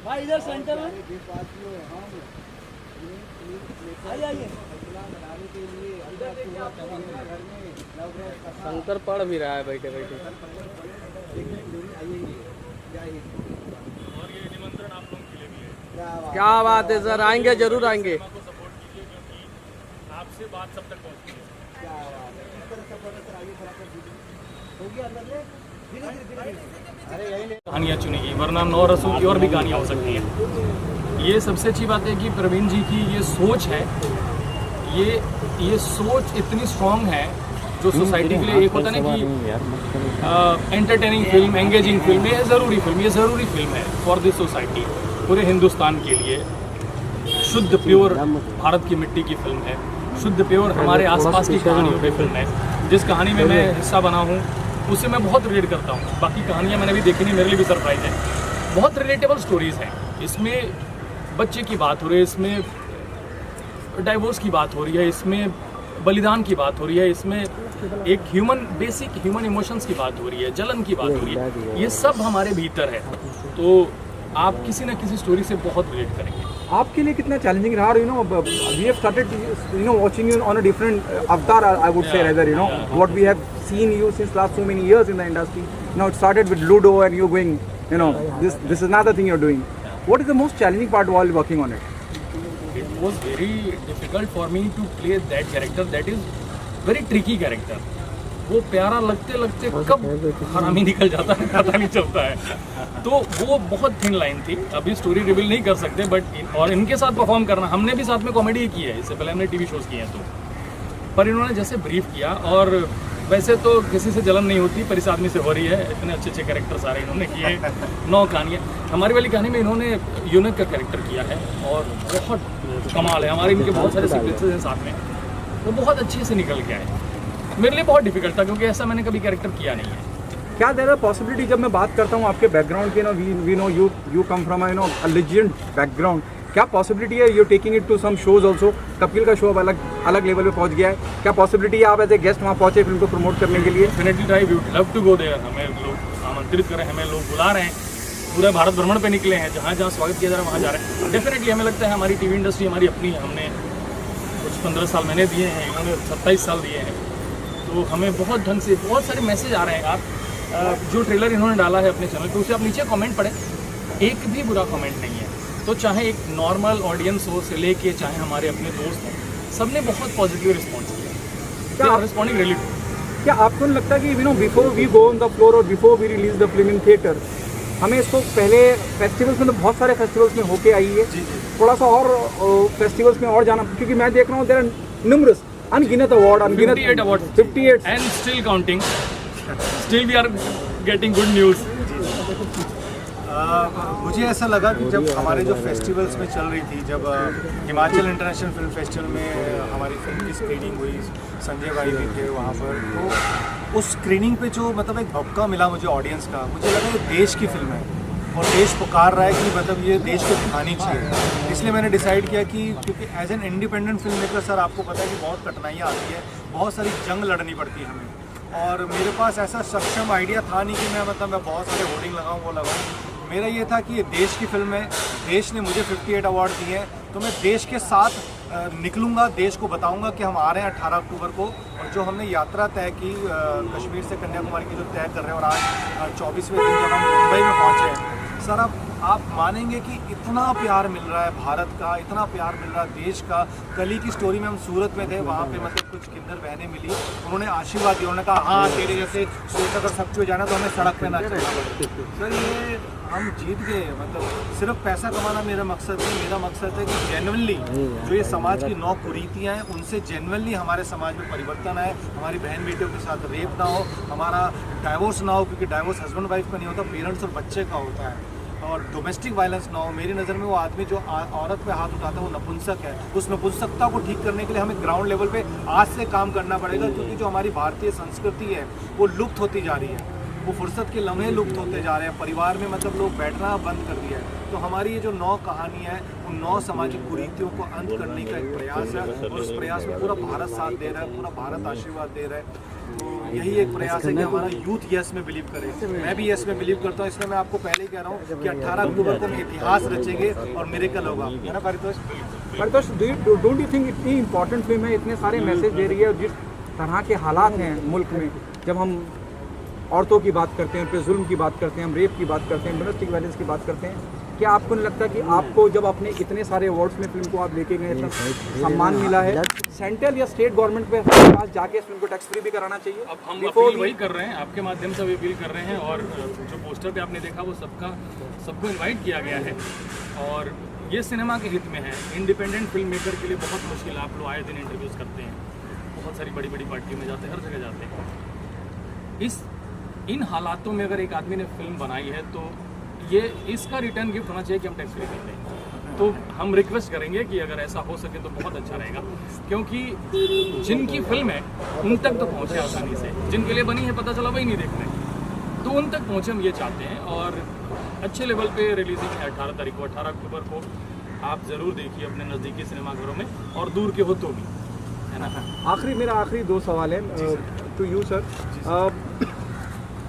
भाई इधर सेंटर में आइए। शंकर पढ़ भी रहा है बैठे बैठे। क्या बात है सर, आएंगे जरूर आएंगे। आपसे बात सब तक पहुंचती है। कहानियाँ चुनी गई, वरना 9 रसों की और भी कहानियाँ हो सकती हैं। ये सबसे अच्छी बात है कि प्रवीण जी की ये सोच है, ये सोच इतनी स्ट्रांग है जो सोसाइटी के लिए, एक होता है ना कि एंटरटेनिंग फिल्म, एंगेजिंग फिल्म, ये ज़रूरी फिल्म है फॉर दिस सोसाइटी, पूरे हिंदुस्तान के लिए। शुद्ध प्योर भारत की मिट्टी की फिल्म है, शुद्ध प्योर हमारे आसपास की कहानियों की फिल्म है। जिस कहानी में मैं हिस्सा बना हूँ उससे मैं बहुत रिलेट करता हूँ। बाकी कहानियाँ मैंने भी देखी नहीं, मेरे लिए भी सरप्राइज है। बहुत रिलेटेबल स्टोरीज़ हैं इसमें। बच्चे की बात हो रही है इसमें, डाइवोर्स की बात हो रही है इसमें, बलिदान की बात हो रही है इसमें, एक बेसिक ह्यूमन इमोशंस की बात हो रही है, जलन की बात हो रही है। ये सब हमारे भीतर है, तो आप किसी न किसी स्टोरी से बहुत रिलेट करेंगे। आपके लिए कितना चैलेंजिंग रहा? We have started watching you on a different avatar, I would say rather, what we have seen you since last so many years in the industry. It started with Ludo and you going, this is another thing you're doing. What is the most challenging part while working on it? It was very difficult for me to play that character. That is very tricky character. वो प्यारा लगते लगते कब हरामी निकल जाता है पता नहीं चलता है। तो वो बहुत थिन लाइन थी। अभी स्टोरी रिवील नहीं कर सकते, बट और इनके साथ परफॉर्म करना, हमने भी साथ में कॉमेडी की है, इससे पहले हमने टीवी शोज किए हैं। तो पर इन्होंने जैसे ब्रीफ किया, और वैसे तो किसी से जलन नहीं होती, पर इस आदमी से हो रही है। इतने अच्छे अच्छे कैरेक्टर सारे इन्होंने किए, 9 कहानियाँ। हमारी वाली कहानी में इन्होंने यूनिक का कैरेक्टर किया है और बहुत कमाल है। हमारे इनके बहुत सारे सीक्वेंसेस हैं साथ में, वो बहुत अच्छे से निकल के आए। मेरे लिए बहुत डिफिकल्ट था क्योंकि ऐसा मैंने कभी कैरेक्टर किया नहीं है। क्या देर आर पॉसिबिलिटी, जब मैं बात करता हूँ आपके बैकग्राउंड की, we know you come from a legend background, क्या पॉसिबिलिटी है you taking it to some shows also? Kapil का शो अब अलग लेवल पे पहुंच गया है, क्या पॉसिबिलिटी है आप एज ए गेस्ट वहाँ पहुंचे फिल्म को प्रमोट करने के लिए? Definitely I would love to go there. हमें लोग आमंत्रित करें, हमें लोग बुला रहे हैं, पूरे भारत भ्रमण पे निकले हैं, जहाँ जहाँ स्वागत किया जा रहा है वहाँ जा रहे हैं। डेफिनेटली हमें लगता है हमारी टीवी इंडस्ट्री हमारी अपनी है। हमने कुछ 15 साल मैंने दिए हैं, इन्होंने 27 साल दिए हैं, तो हमें बहुत ढंग से बहुत सारे मैसेज आ रहे हैं। आप जो ट्रेलर इन्होंने डाला है अपने चैनल पे, उसे आप नीचे कमेंट पढ़ें, एक भी बुरा कमेंट नहीं है। तो चाहे एक नॉर्मल ऑडियंस हो से लेके चाहे हमारे अपने दोस्त हैं, सबने बहुत पॉजिटिव रिस्पॉन्स किया। क्या रिस्पॉन्डिंग रियली? क्या आपको नहीं लगता कि before we go on the floor और before we release the film in theatre, हमें इसको पहले फेस्टिवल्स में, तो बहुत सारे फेस्टिवल्स में होके आई है, थोड़ा सा और फेस्टिवल्स में और जाना, क्योंकि मैं देख रहा हूँ देयर आर न्यूमरस अनगिनत award, 58 award, 58 and still counting, still we are getting good news. मुझे ऐसा लगा कि जब हमारे जो फेस्टिवल्स में चल रही थी, जब हिमाचल इंटरनेशनल फिल्म फेस्टिवल में हमारी फिल्म की स्क्रीनिंग हुई, संजय भाई भी थे वहाँ पर, तो उस स्क्रीनिंग पे जो मतलब एक भपका मिला मुझे ऑडियंस का, मुझे लगा ये देश की फिल्म है और देश पुकार रहा है कि मतलब ये देश को दिखानी चाहिए। इसलिए मैंने डिसाइड किया कि क्योंकि as an independent film maker sir, आपको पता है कि बहुत कठिनाइयाँ आती है, बहुत सारी जंग लड़नी पड़ती है हमें, और मेरे पास ऐसा सक्षम आइडिया था नहीं कि मैं बहुत सारे होर्डिंग लगाऊँ, वो लगाऊँ। मेरा ये था कि ये देश की फिल्म है, देश ने मुझे 58 अवार्ड दिए हैं, तो मैं देश के साथ निकलूँगा, देश को बताऊँगा कि हम आ रहे हैं 18 अक्टूबर को। और जो हमने यात्रा तय की कश्मीर से कन्याकुमारी की, जो तय कर रहे हैं, और आज 24वें दिन जब हम मुंबई में पहुँचे हैं सर, आप मानेंगे कि इतना प्यार मिल रहा है भारत का, इतना प्यार मिल रहा है देश का। कल ही की स्टोरी में हम सूरत में थे, वहाँ पे मतलब कुछ किन्नर बहनें मिली, उन्होंने आशीर्वाद दिया, उन्होंने कहा हाँ तेरे जैसे सोच अगर सब कुछ जाना तो हमें सड़क पे ना चलना पड़े। सर ये हम जीत गए। मतलब सिर्फ पैसा कमाना मेरा मकसद नहीं, मेरा मकसद है कि जेन्युइनली जो ये समाज की 9 कुरीतियाँ हैं, उनसे जेन्युइनली हमारे समाज में परिवर्तन आए, हमारी बहन बेटियों के साथ रेप ना हो, हमारा डाइवोर्स ना हो, क्योंकि डाइवोर्स हस्बैंड वाइफ का नहीं होता, पेरेंट्स और बच्चे का होता है, और डोमेस्टिक वायलेंस ना हो। मेरी नज़र में वो आदमी जो औरत पे हाथ उठाता है वो नपुंसक है। उस नपुंसकता को ठीक करने के लिए हमें ग्राउंड लेवल पे आज से काम करना पड़ेगा, क्योंकि जो हमारी भारतीय संस्कृति है वो लुप्त होती जा रही है, वो फुर्सत के लम्हे लुप्त होते जा रहे हैं, परिवार में मतलब लोग बैठना बंद कर दिया है। तो हमारी ये जो 9 कहानियाँ हैं, उन 9 सामाजिक कुरीतियों को अंत करने का एक प्रयास है, और उस प्रयास में पूरा भारत साथ दे रहा है, पूरा भारत आशीर्वाद दे रहा है। तो यही एक प्रयास है कि हमारा यूथ यस में बिलीव करे। मैं भी यस में बिलीव करता हूँ, इसमें मैं आपको पहले ही कह रहा हूँ कि 18 अक्टूबर को हम इतिहास रचेंगे और मिरेकल होगा, है ना Paritosh? Paritosh, don't you think इतनी इंपॉर्टेंट फिल्म है, इतने सारे मैसेज दे रही है, जिस तरह के हालात हैं मुल्क में, जब हम औरतों की बात करते हैं, फिर जुल्म की बात करते हैं, हम रेप की बात करते हैं, डोमेस्टिक वायलेंस की बात करते हैं, क्या आपको नहीं लगता कि आपको जब अपने इतने सारे अवार्ड्स में फिल्म को आप लेके गए, इतना सम्मान मिला है, सेंट्रल या स्टेट गवर्नमेंट के पास जाके इस फिल्म को टैक्स फ्री भी कराना चाहिए? अब हम अपील वही कर रहे हैं, आपके माध्यम से भी अपील कर रहे हैं, और जो पोस्टर पे आपने देखा वो सबको इनवाइट किया गया है, और ये सिनेमा के हित में है। इंडिपेंडेंट फिल्म मेकर के लिए बहुत मुश्किल है, आप लोग आए दिन इंटरव्यूज़ करते हैं, बहुत सारी बड़ी बड़ी पार्टियों में जाते हैं, हर जगह जाते हैं। इन हालातों में अगर एक आदमी ने फिल्म बनाई है तो ये इसका रिटर्न गिफ्ट होना चाहिए कि हम टैक्स फ्री कर दें। तो हम रिक्वेस्ट करेंगे कि अगर ऐसा हो सके तो बहुत अच्छा रहेगा, क्योंकि जिनकी फिल्म है उन तक तो पहुँचे आसानी से, जिनके लिए बनी है पता चला वही नहीं देख रहे, तो उन तक पहुँचे हम ये चाहते हैं। और अच्छे लेवल पे रिलीजिंग है 18 तारीख को, 18 अक्टूबर को आप ज़रूर देखिए अपने नज़दीकी सिनेमाघरों में, और दूर के हो तो भी, है ना। मेरा आखिरी 2 सवाल है टू यू सर।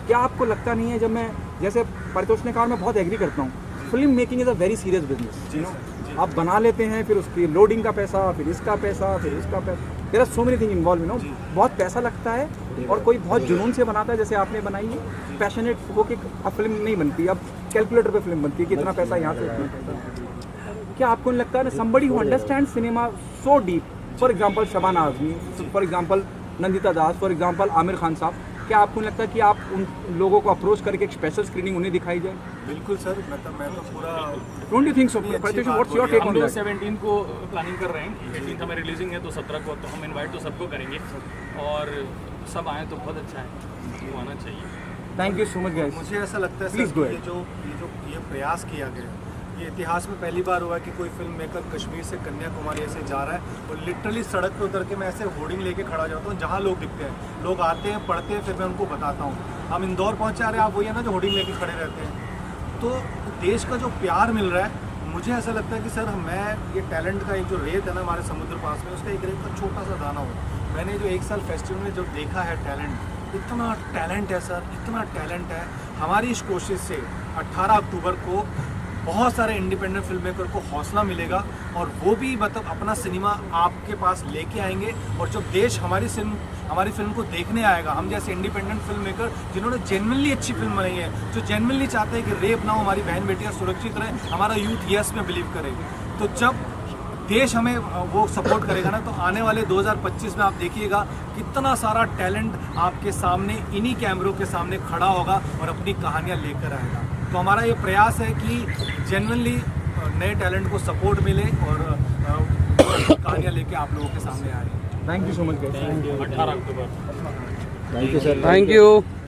क्या आपको लगता नहीं है, जब मैं जैसे परितोष ने कहा, मैं बहुत एग्री करता हूँ, film making is a very serious business. आप बना लेते हैं, फिर उसकी लोडिंग का पैसा, फिर इसका पैसा, फिर उसका पैसा, there are so many thing involve, you know, बहुत पैसा लगता है, और कोई बहुत जुनून से बनाता है, जैसे आपने बनाई है, पैशनेट होके अब फिल्म नहीं बनती, अब कैलकुलेटर पे फिल्म बनती है कि इतना पैसा यहाँ से इतना पैसा। क्या आपको नहीं लगता है somebody who understand cinema so deep, for example Shabana Azmi, for example Nandita Das, for example Aamir Khan साहब, क्या आपको नहीं लगता कि आप उन लोगों को अप्रोच करके एक स्पेशल स्क्रीनिंग उन्हें दिखाई जाए? बिल्कुल सर, मतलब मैं तो पूरा, don't you think so? Paritosh, what's your take on that? 17 को प्लानिंग कर रहे हैं, 18 हमें रिलीजिंग है, तो 17 को तो हम इनवाइट तो सबको करेंगे, और सब आए तो बहुत अच्छा है, वो आना चाहिए। Thank you so much guys. मुझे ऐसा लगता है Please सर go कि ये प्रयास किया गया, ये इतिहास में पहली बार हुआ है कि कोई फिल्म मेकर कश्मीर से कन्याकुमारी ऐसे जा रहा है, और लिटरली सड़क पे उतर के मैं ऐसे होर्डिंग लेके खड़ा हो जाता हूँ जहाँ लोग दिखते हैं, लोग आते हैं, पढ़ते हैं, फिर मैं उनको बताता हूँ। हम इंदौर पहुँचे, अरे आप वही है ना जो होर्डिंग लेके खड़े रहते हैं। तो देश का जो प्यार मिल रहा है, मुझे ऐसा लगता है कि सर मैं ये टैलेंट का एक जो रेत है ना हमारे समुद्र पास में, उसका एक रेत का छोटा सा दाना हो। मैंने जो 1 साल फेस्टिवल में जो देखा है टैलेंट, इतना टैलेंट है सर, इतना टैलेंट है। हमारी इस कोशिश से 18 अक्टूबर को बहुत सारे इंडिपेंडेंट फिल्म मेकर को हौसला मिलेगा, और वो भी मतलब अपना सिनेमा आपके पास लेके आएंगे, और जब देश हमारी फिल्म को देखने आएगा, हम जैसे इंडिपेंडेंट फिल्म मेकर जिन्होंने जेन्युइनली अच्छी फिल्म बनाई है, जो जेन्युइनली चाहते हैं कि रेप ना हो, हमारी बहन बेटियाँ सुरक्षित रहें, हमारा यूथ यस में बिलीव करे, तो जब देश हमें वो सपोर्ट करेगा ना, तो आने वाले 2025 में आप देखिएगा कितना सारा टैलेंट आपके सामने इन्हीं कैमरों के सामने खड़ा होगा और अपनी कहानियाँ लेकर आएगा। तो हमारा ये प्रयास है कि जेन्युइनली नए टैलेंट को सपोर्ट मिले, और कहानियाँ लेके आप लोगों के सामने आए। Thank you so much guys. 18 October. Thank you.